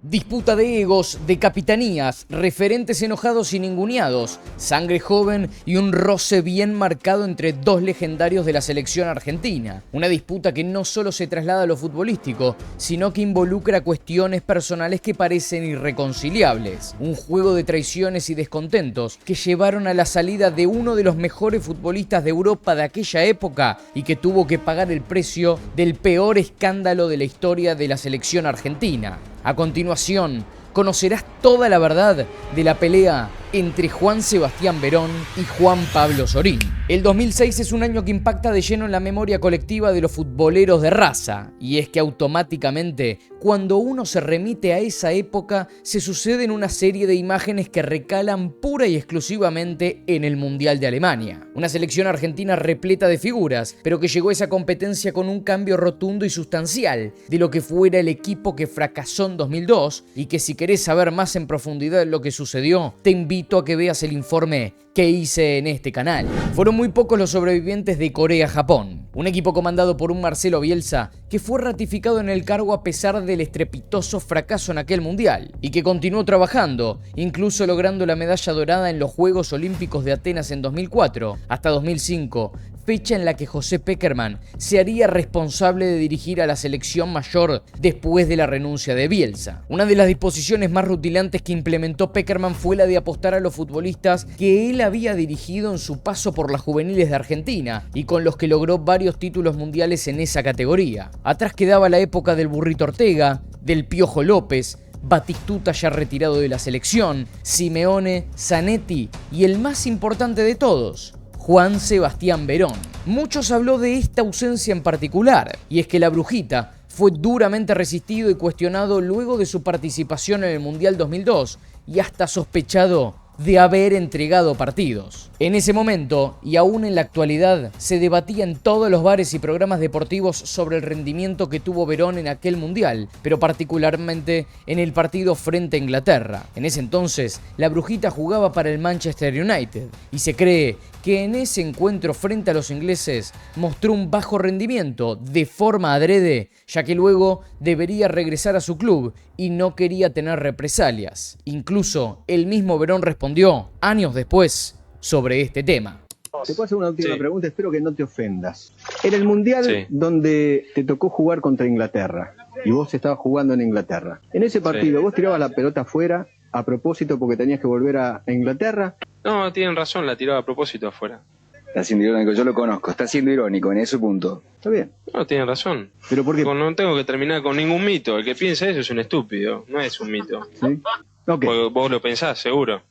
Disputa de egos, de capitanías, referentes enojados y ninguneados, sangre joven y un roce bien marcado entre dos legendarios de la selección argentina. Una disputa que no solo se traslada a lo futbolístico, sino que involucra cuestiones personales que parecen irreconciliables. Un juego de traiciones y descontentos que llevaron a la salida de uno de los mejores futbolistas de Europa de aquella época y que tuvo que pagar el precio del peor escándalo de la historia de la selección argentina. A continuación, conocerás toda la verdad de la pelea entre Juan Sebastián Verón y Juan Pablo Sorín. El 2006 es un año que impacta de lleno en la memoria colectiva de los futboleros de raza, y es que automáticamente, cuando uno se remite a esa época, se suceden una serie de imágenes que recalan pura y exclusivamente en el Mundial de Alemania. Una selección argentina repleta de figuras, pero que llegó a esa competencia con un cambio rotundo y sustancial de lo que fuera el equipo que fracasó en 2002, y que si querés saber más en profundidad de lo que sucedió, te invito a que veas el informe que hice en este canal. Fueron muy pocos los sobrevivientes de Corea-Japón, un equipo comandado por un Marcelo Bielsa que fue ratificado en el cargo a pesar del estrepitoso fracaso en aquel mundial y que continuó trabajando, incluso logrando la medalla dorada en los Juegos Olímpicos de Atenas en 2004 hasta 2005, fecha en la que José Pekerman se haría responsable de dirigir a la selección mayor después de la renuncia de Bielsa. Una de las disposiciones más rutilantes que implementó Pekerman fue la de apostar a los futbolistas que él había dirigido en su paso por las juveniles de Argentina y con los que logró varios títulos mundiales en esa categoría. Atrás quedaba la época del Burrito Ortega, del Piojo López, Batistuta ya retirado de la selección, Simeone, Zanetti y el más importante de todos, Juan Sebastián Verón. Muchos habló de esta ausencia en particular, y es que la Brujita fue duramente resistido y cuestionado luego de su participación en el Mundial 2002 y hasta sospechado de haber entregado partidos. En ese momento, y aún en la actualidad, se debatía en todos los bares y programas deportivos sobre el rendimiento que tuvo Verón en aquel mundial, pero particularmente en el partido frente a Inglaterra. En ese entonces, la Brujita jugaba para el Manchester United, y se cree que en ese encuentro frente a los ingleses mostró un bajo rendimiento de forma adrede, ya que luego debería regresar a su club y no quería tener represalias. Incluso el mismo Verón respondió, años después, sobre este tema. Te puedo hacer una última pregunta, espero que no te ofendas. En el Mundial donde te tocó jugar contra Inglaterra, y vos estabas jugando en Inglaterra, en ese partido vos tirabas la pelota afuera a propósito porque tenías que volver a Inglaterra. No, tienen razón, la tiraba a propósito afuera. Está siendo irónico, yo lo conozco, está siendo irónico en ese punto. Está bien. No, tienen razón. ¿Pero por qué? No tengo que terminar con ningún mito. El que piensa eso es un estúpido, no es un mito. ¿Sí? Okay. Vos lo pensás, seguro.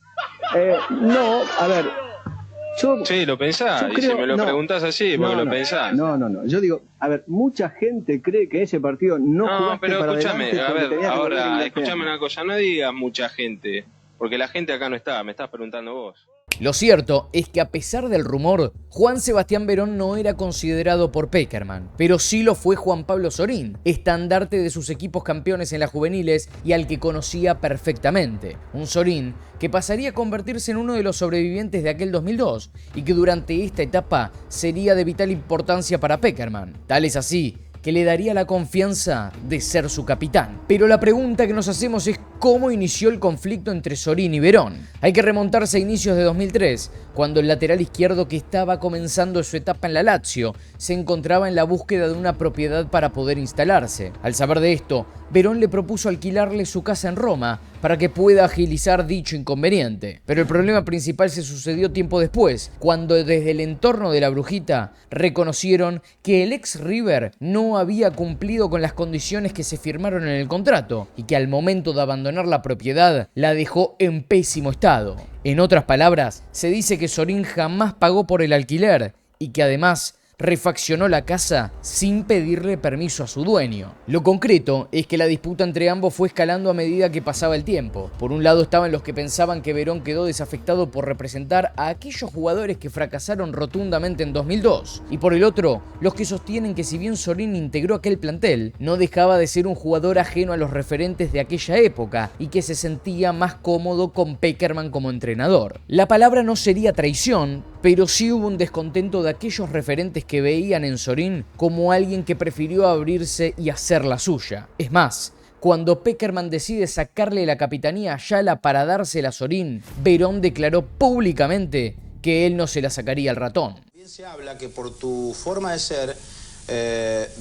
No, a ver. Sí, lo pensás, y si me lo preguntás así, porque lo pensás. No, yo digo, a ver, mucha gente cree que ese partido no jugaste pero para escúchame, adelante a ver, ahora, escúchame escúchame una cosa, no digas mucha gente, porque la gente acá no está, me estás preguntando vos. Lo cierto es que a pesar del rumor, Juan Sebastián Verón no era considerado por Pekerman, pero sí lo fue Juan Pablo Sorín, estandarte de sus equipos campeones en las juveniles y al que conocía perfectamente. Un Sorín que pasaría a convertirse en uno de los sobrevivientes de aquel 2002 y que durante esta etapa sería de vital importancia para Pekerman. Tal es así que le daría la confianza de ser su capitán. Pero la pregunta que nos hacemos es cómo inició el conflicto entre Sorín y Verón. Hay que remontarse a inicios de 2003, cuando el lateral izquierdo que estaba comenzando su etapa en la Lazio se encontraba en la búsqueda de una propiedad para poder instalarse. Al saber de esto, Verón le propuso alquilarle su casa en Roma para que pueda agilizar dicho inconveniente. Pero el problema principal se sucedió tiempo después, cuando desde el entorno de la Brujita reconocieron que el ex River no había cumplido con las condiciones que se firmaron en el contrato y que al momento de abandonar la propiedad la dejó en pésimo estado. En otras palabras, se dice que Sorín jamás pagó por el alquiler y que además refaccionó la casa sin pedirle permiso a su dueño. Lo concreto es que la disputa entre ambos fue escalando a medida que pasaba el tiempo. Por un lado estaban los que pensaban que Verón quedó desafectado por representar a aquellos jugadores que fracasaron rotundamente en 2002. Y por el otro, los que sostienen que si bien Sorín integró aquel plantel, no dejaba de ser un jugador ajeno a los referentes de aquella época y que se sentía más cómodo con Pekerman como entrenador. La palabra no sería traición, pero sí hubo un descontento de aquellos referentes que veían en Sorín como alguien que prefirió abrirse y hacer la suya. Es más, Cuando Pekerman decide sacarle la capitanía a Ayala para dársela a Sorín, Verón declaró públicamente que él no se la sacaría al ratón. Bien se habla que por tu forma de ser,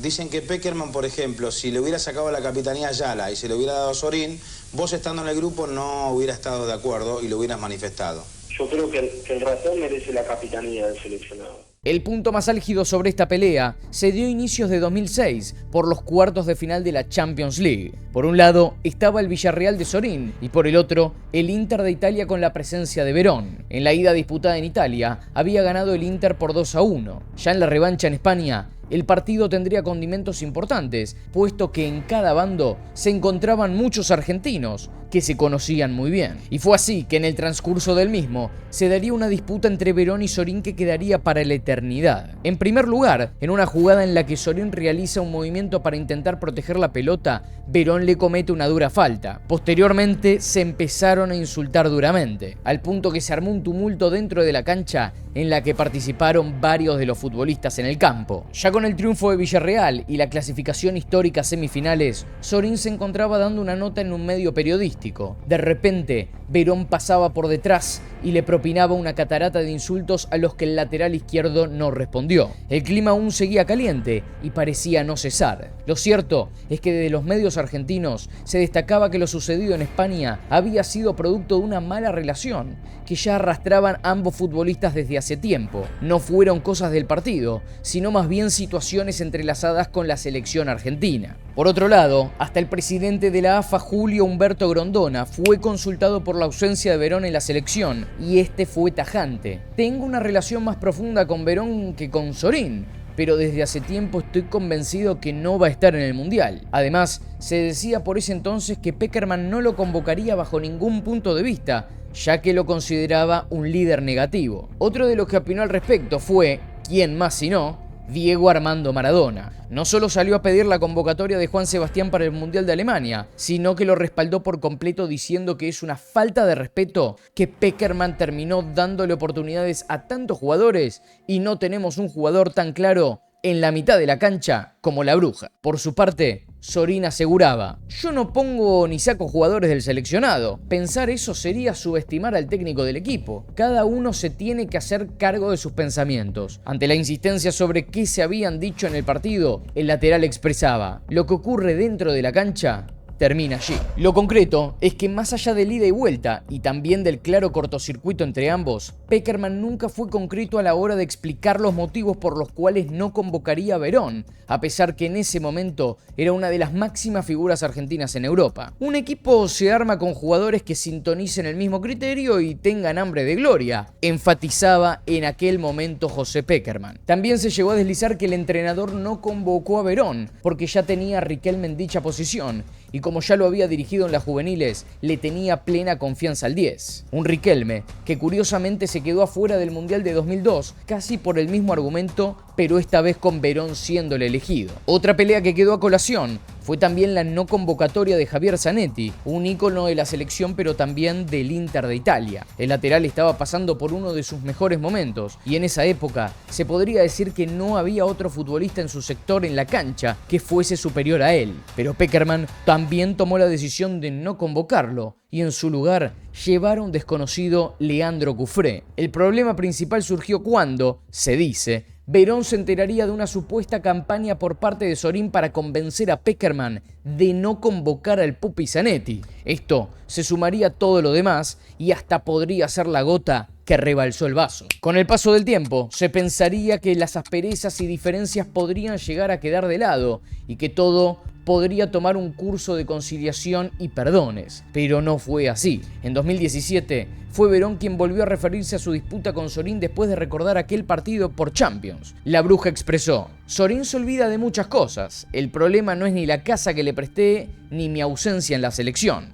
dicen que Pekerman, por ejemplo, si le hubiera sacado la capitanía a Ayala y se le hubiera dado a Sorín, vos estando en el grupo no hubiera estado de acuerdo y lo hubieras manifestado. Yo creo que el ratón merece la capitanía del seleccionado. El punto más álgido sobre esta pelea se dio a inicios de 2006 por los cuartos de final de la Champions League. Por un lado estaba el Villarreal de Sorín y por el otro el Inter de Italia con la presencia de Verón. En la ida disputada en Italia había ganado el Inter por 2-1. Ya en la revancha en España el partido tendría condimentos importantes, puesto que en cada bando se encontraban muchos argentinos que se conocían muy bien. Y fue así que en el transcurso del mismo se daría una disputa entre Verón y Sorín que quedaría para la eternidad. En primer lugar, en una jugada en la que Sorín realiza un movimiento para intentar proteger la pelota, Verón le comete una dura falta. Posteriormente se empezaron a insultar duramente, al punto que se armó un tumulto dentro de la cancha en la que participaron varios de los futbolistas en el campo. Ya con el triunfo de Villarreal y la clasificación histórica a semifinales, Sorín se encontraba dando una nota en un medio periodístico. De repente, Verón pasaba por detrás y le propinaba una catarata de insultos a los que el lateral izquierdo no respondió. El clima aún seguía caliente y parecía no cesar. Lo cierto es que desde los medios argentinos se destacaba que lo sucedido en España había sido producto de una mala relación que ya arrastraban ambos futbolistas desde hace tiempo. No fueron cosas del partido, sino más bien situaciones entrelazadas con la selección argentina. Por otro lado, hasta el presidente de la AFA, Julio Humberto Grondona, fue consultado por la ausencia de Verón en la selección y este fue tajante. Tengo una relación más profunda con Verón que con Sorín, pero desde hace tiempo estoy convencido que no va a estar en el Mundial. Además, se decía por ese entonces que Pekerman no lo convocaría bajo ningún punto de vista, ya que lo consideraba un líder negativo. Otro de los que opinó al respecto fue, ¿quién más si no?, Diego Armando Maradona. No solo salió a pedir la convocatoria de Juan Sebastián para el Mundial de Alemania, sino que lo respaldó por completo diciendo que es una falta de respeto que Pekerman terminó dándole oportunidades a tantos jugadores y no tenemos un jugador tan claro en la mitad de la cancha como la Bruja. Por su parte, Sorín aseguraba: yo no pongo ni saco jugadores del seleccionado. Pensar eso sería subestimar al técnico del equipo. Cada uno se tiene que hacer cargo de sus pensamientos. Ante la insistencia sobre qué se habían dicho en el partido, el lateral expresaba: lo que ocurre dentro de la cancha termina allí. Lo concreto es que más allá del ida y vuelta y también del claro cortocircuito entre ambos, Pekerman nunca fue concreto a la hora de explicar los motivos por los cuales no convocaría a Verón, a pesar que en ese momento era una de las máximas figuras argentinas en Europa. Un equipo se arma con jugadores que sintonicen el mismo criterio y tengan hambre de gloria, enfatizaba en aquel momento José Pekerman. También se llegó a deslizar que el entrenador no convocó a Verón porque ya tenía a Riquelme en dicha posición y como ya lo había dirigido en las juveniles, le tenía plena confianza al 10. Un Riquelme que curiosamente se quedó afuera del Mundial de 2002, casi por el mismo argumento, pero esta vez con Verón siendo el elegido. Otra pelea que quedó a colación fue también la no convocatoria de Javier Zanetti, un ícono de la selección pero también del Inter de Italia. El lateral estaba pasando por uno de sus mejores momentos y en esa época se podría decir que no había otro futbolista en su sector en la cancha que fuese superior a él. Pero Pekerman también tomó la decisión de no convocarlo y en su lugar llevar a un desconocido Leandro Cufré. El problema principal surgió cuando, se dice, Verón se enteraría de una supuesta campaña por parte de Sorín para convencer a Pekerman de no convocar al Pupi Zanetti. Esto se sumaría a todo lo demás y hasta podría ser la gota que rebalsó el vaso. Con el paso del tiempo, se pensaría que las asperezas y diferencias podrían llegar a quedar de lado y que todo podría tomar un curso de conciliación y perdones, pero no fue así. En 2017 fue Verón quien volvió a referirse a su disputa con Sorín después de recordar aquel partido por Champions. La Bruja expresó: Sorín se olvida de muchas cosas, el problema no es ni la casa que le presté ni mi ausencia en la selección.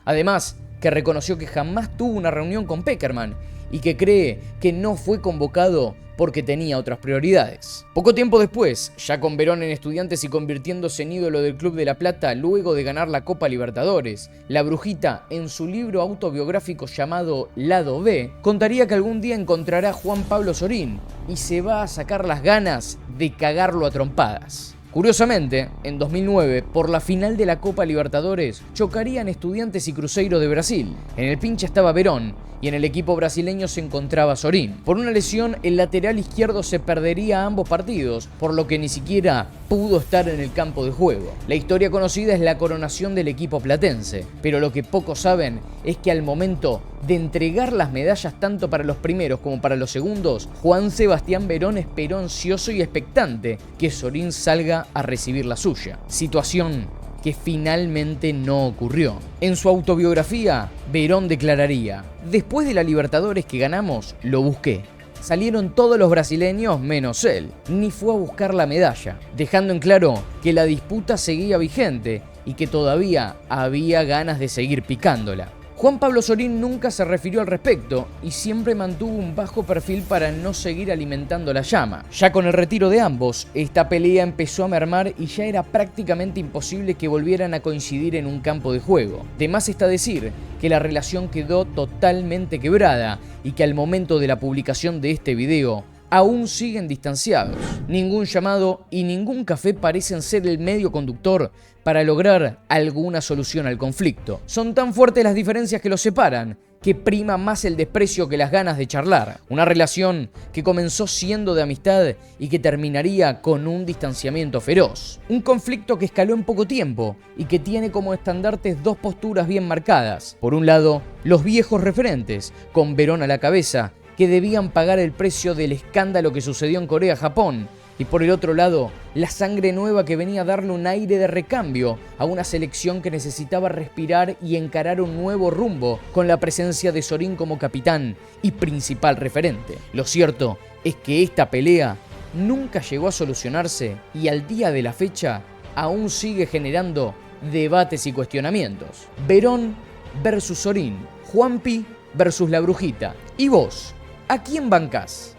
Además, que reconoció que jamás tuvo una reunión con Pekerman y que cree que no fue convocado porque tenía otras prioridades. Poco tiempo después, ya con Verón en Estudiantes y convirtiéndose en ídolo del Club de La Plata luego de ganar la Copa Libertadores, la Brujita, en su libro autobiográfico llamado Lado B, contaría que algún día encontrará a Juan Pablo Sorín y se va a sacar las ganas de cagarlo a trompadas. Curiosamente, en 2009, por la final de la Copa Libertadores, chocarían Estudiantes y Cruzeiro de Brasil. En el pincha estaba Verón y en el equipo brasileño se encontraba Sorín. Por una lesión, el lateral izquierdo se perdería ambos partidos, por lo que ni siquiera pudo estar en el campo de juego. La historia conocida es la coronación del equipo platense, pero lo que pocos saben es que al momento de entregar las medallas tanto para los primeros como para los segundos, Juan Sebastián Verón esperó ansioso y expectante que Sorín salga a recibir la suya. Situación que finalmente no ocurrió. En su autobiografía, Verón declararía: después de la Libertadores que ganamos, lo busqué. Salieron todos los brasileños menos él, ni fue a buscar la medalla, dejando en claro que la disputa seguía vigente y que todavía había ganas de seguir picándola. Juan Pablo Sorín nunca se refirió al respecto y siempre mantuvo un bajo perfil para no seguir alimentando la llama. Ya con el retiro de ambos, esta pelea empezó a mermar y ya era prácticamente imposible que volvieran a coincidir en un campo de juego. De más está decir que la relación quedó totalmente quebrada y que al momento de la publicación de este video aún siguen distanciados. Ningún llamado y ningún café parecen ser el medio conductor para lograr alguna solución al conflicto. Son tan fuertes las diferencias que los separan que prima más el desprecio que las ganas de charlar. Una relación que comenzó siendo de amistad y que terminaría con un distanciamiento feroz. Un conflicto que escaló en poco tiempo y que tiene como estandartes dos posturas bien marcadas. Por un lado, los viejos referentes, con Verón a la cabeza, que debían pagar el precio del escándalo que sucedió en Corea-Japón, y por el otro lado, la sangre nueva que venía a darle un aire de recambio a una selección que necesitaba respirar y encarar un nuevo rumbo con la presencia de Sorín como capitán y principal referente. Lo cierto es que esta pelea nunca llegó a solucionarse y al día de la fecha aún sigue generando debates y cuestionamientos. Verón versus Sorín, Juanpi versus la Brujita. ¿Y vos? ¿A quién bancás?